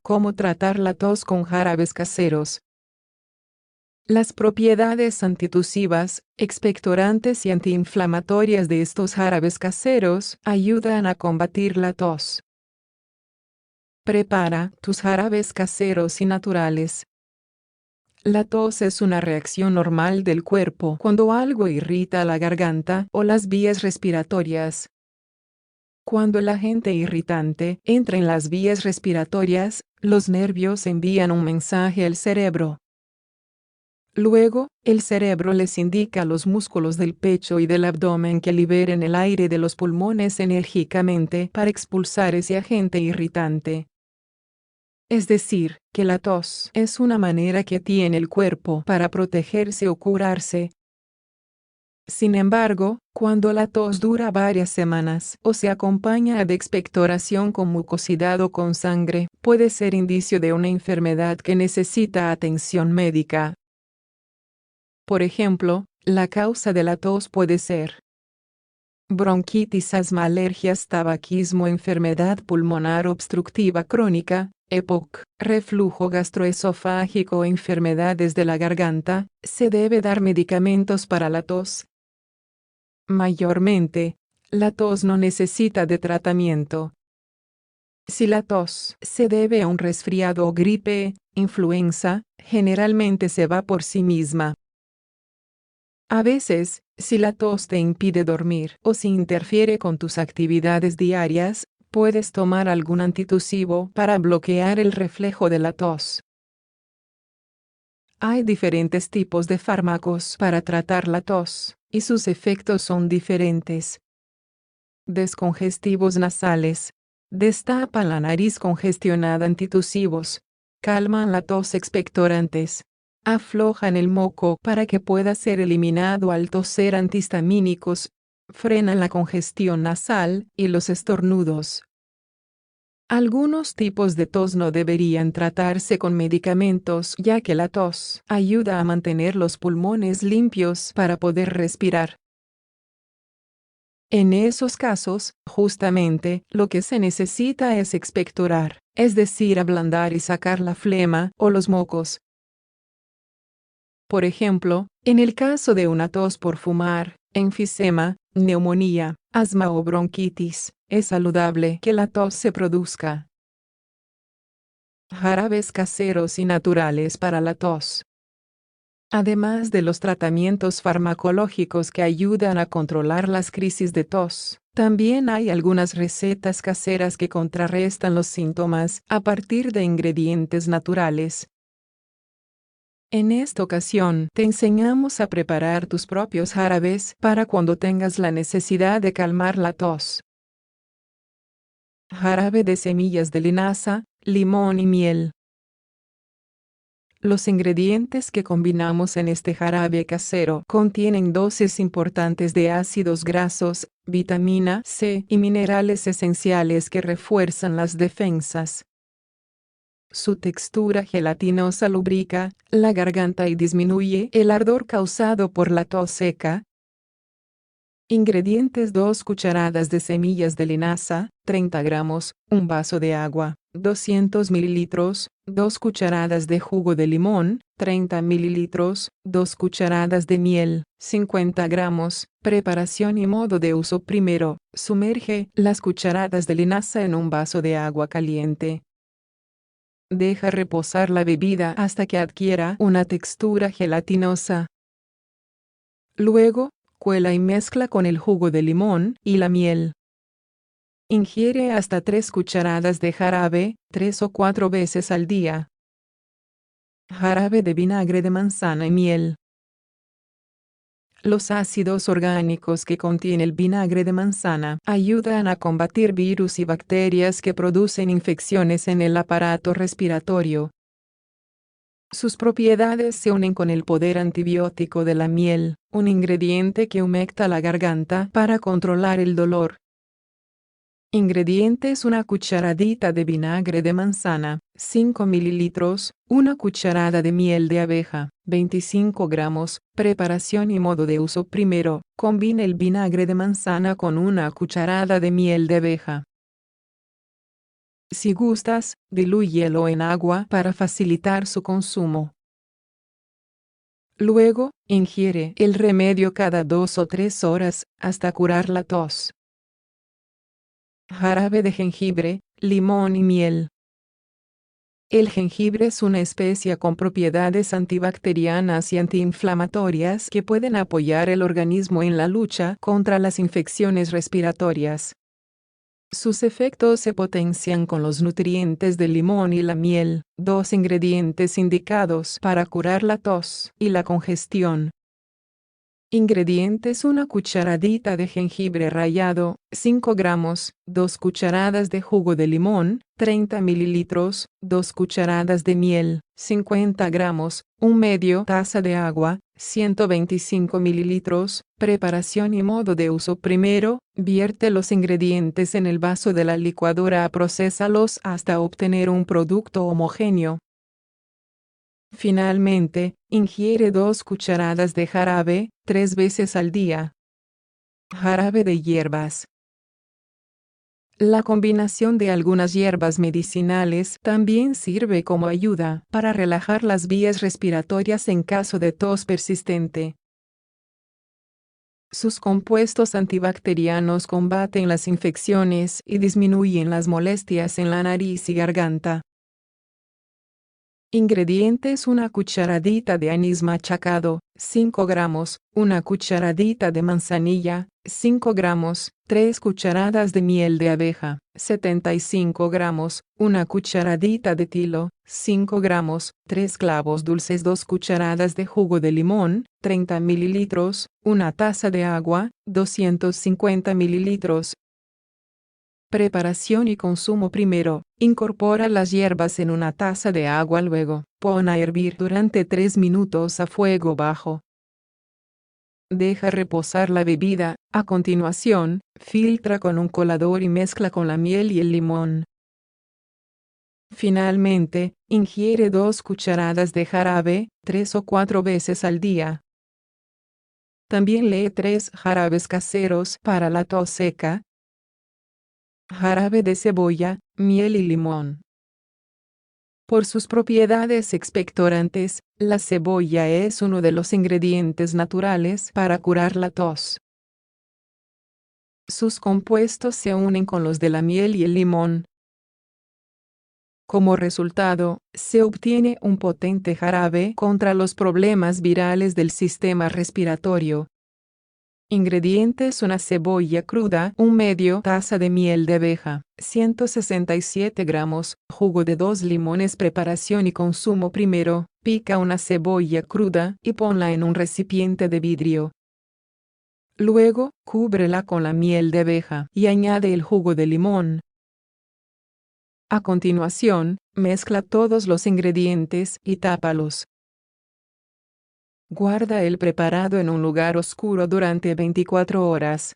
¿Cómo tratar la tos con jarabes caseros? Las propiedades antitusivas, expectorantes y antiinflamatorias de estos jarabes caseros ayudan a combatir la tos. Prepara tus jarabes caseros y naturales. La tos es una reacción normal del cuerpo cuando algo irrita la garganta o las vías respiratorias. Cuando el agente irritante entra en las vías respiratorias, los nervios envían un mensaje al cerebro. Luego, el cerebro les indica a los músculos del pecho y del abdomen que liberen el aire de los pulmones enérgicamente para expulsar ese agente irritante. Es decir, que la tos es una manera que tiene el cuerpo para protegerse o curarse. Sin embargo, cuando la tos dura varias semanas o se acompaña de expectoración con mucosidad o con sangre, puede ser indicio de una enfermedad que necesita atención médica. Por ejemplo, la causa de la tos puede ser bronquitis, asma, alergias, tabaquismo, enfermedad pulmonar obstructiva crónica, EPOC, reflujo gastroesofágico o enfermedades de la garganta. Se debe dar medicamentos para la tos. Mayormente, la tos no necesita de tratamiento. Si la tos se debe a un resfriado o gripe, influenza, generalmente se va por sí misma. A veces, si la tos te impide dormir o si interfiere con tus actividades diarias, puedes tomar algún antitusivo para bloquear el reflejo de la tos. Hay diferentes tipos de fármacos para tratar la tos, y sus efectos son diferentes. Descongestivos nasales. Destapan la nariz congestionada. Antitusivos. Calman la tos. Expectorantes. Aflojan el moco para que pueda ser eliminado al toser. Antihistamínicos. Frenan la congestión nasal y los estornudos. Algunos tipos de tos no deberían tratarse con medicamentos, ya que la tos ayuda a mantener los pulmones limpios para poder respirar. En esos casos, justamente, lo que se necesita es expectorar, es decir, ablandar y sacar la flema o los mocos. Por ejemplo, en el caso de una tos por fumar, enfisema, neumonía, asma o bronquitis, es saludable que la tos se produzca. Jarabes caseros y naturales para la tos. Además de los tratamientos farmacológicos que ayudan a controlar las crisis de tos, también hay algunas recetas caseras que contrarrestan los síntomas a partir de ingredientes naturales. En esta ocasión te enseñamos a preparar tus propios jarabes para cuando tengas la necesidad de calmar la tos. Jarabe de semillas de linaza, limón y miel. Los ingredientes que combinamos en este jarabe casero contienen dosis importantes de ácidos grasos, vitamina C y minerales esenciales que refuerzan las defensas. Su textura gelatinosa lubrica la garganta y disminuye el ardor causado por la tos seca. Ingredientes: 2 cucharadas de semillas de linaza, 30 gramos, un vaso de agua, 200 mililitros, 2 cucharadas de jugo de limón, 30 mililitros, 2 cucharadas de miel, 50 gramos. Preparación y modo de uso. Primero, sumerge las cucharadas de linaza en un vaso de agua caliente. Deja reposar la bebida hasta que adquiera una textura gelatinosa. Luego, cuela y mezcla con el jugo de limón y la miel. Ingiere hasta 3 cucharadas de jarabe, 3 o 4 veces al día. Jarabe de vinagre de manzana y miel. Los ácidos orgánicos que contiene el vinagre de manzana ayudan a combatir virus y bacterias que producen infecciones en el aparato respiratorio. Sus propiedades se unen con el poder antibiótico de la miel, un ingrediente que humecta la garganta para controlar el dolor. Ingredientes: una cucharadita de vinagre de manzana, 5 mililitros, una cucharada de miel de abeja, 25 gramos. Preparación y modo de uso. Primero, combine el vinagre de manzana con una cucharada de miel de abeja. Si gustas, dilúyelo en agua para facilitar su consumo. Luego, ingiere el remedio cada 2 o 3 horas, hasta curar la tos. Jarabe de jengibre, limón y miel. El jengibre es una especia con propiedades antibacterianas y antiinflamatorias que pueden apoyar el organismo en la lucha contra las infecciones respiratorias. Sus efectos se potencian con los nutrientes del limón y la miel, dos ingredientes indicados para curar la tos y la congestión. Ingredientes: una cucharadita de jengibre rallado, 5 gramos, 2 cucharadas de jugo de limón, 30 mililitros, 2 cucharadas de miel, 50 gramos, medio taza de agua, 125 mililitros. Preparación y modo de uso. Primero, vierte los ingredientes en el vaso de la licuadora. Procesalos hasta obtener un producto homogéneo. Finalmente, ingiere 2 cucharadas de jarabe, 3 veces al día. Jarabe de hierbas. La combinación de algunas hierbas medicinales también sirve como ayuda para relajar las vías respiratorias en caso de tos persistente. Sus compuestos antibacterianos combaten las infecciones y disminuyen las molestias en la nariz y garganta. Ingredientes: una cucharadita de anís machacado, 5 gramos, una cucharadita de manzanilla, 5 gramos, 3 cucharadas de miel de abeja, 75 gramos, una cucharadita de tilo, 5 gramos, 3 clavos dulces, 2 cucharadas de jugo de limón, 30 mililitros, una taza de agua, 250 mililitros. Preparación y consumo. Primero, incorpora las hierbas en una taza de agua. Luego, pon a hervir durante 3 minutos a fuego bajo. Deja reposar la bebida. A continuación, filtra con un colador y mezcla con la miel y el limón. Finalmente, ingiere 2 cucharadas de jarabe, 3 o 4 veces al día. También lee 3 jarabes caseros para la tos seca. Jarabe de cebolla, miel y limón. Por sus propiedades expectorantes, la cebolla es uno de los ingredientes naturales para curar la tos. Sus compuestos se unen con los de la miel y el limón. Como resultado, se obtiene un potente jarabe contra los problemas virales del sistema respiratorio. Ingredientes: una cebolla cruda, medio taza de miel de abeja, 167 gramos, jugo de 2 limones. Preparación y consumo. Primero, pica una cebolla cruda y ponla en un recipiente de vidrio. Luego, cúbrela con la miel de abeja y añade el jugo de limón. A continuación, mezcla todos los ingredientes y tápalos. Guarda el preparado en un lugar oscuro durante 24 horas.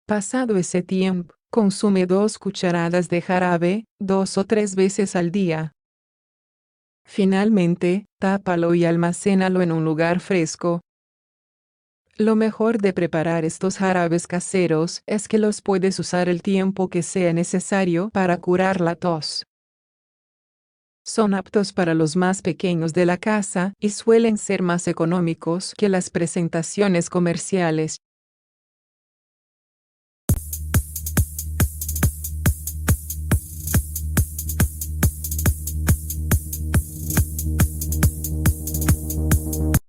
Pasado ese tiempo, consume 2 cucharadas de jarabe, 2 o 3 veces al día. Finalmente, tápalo y almacénalo en un lugar fresco. Lo mejor de preparar estos jarabes caseros es que los puedes usar el tiempo que sea necesario para curar la tos. Son aptos para los más pequeños de la casa y suelen ser más económicos que las presentaciones comerciales.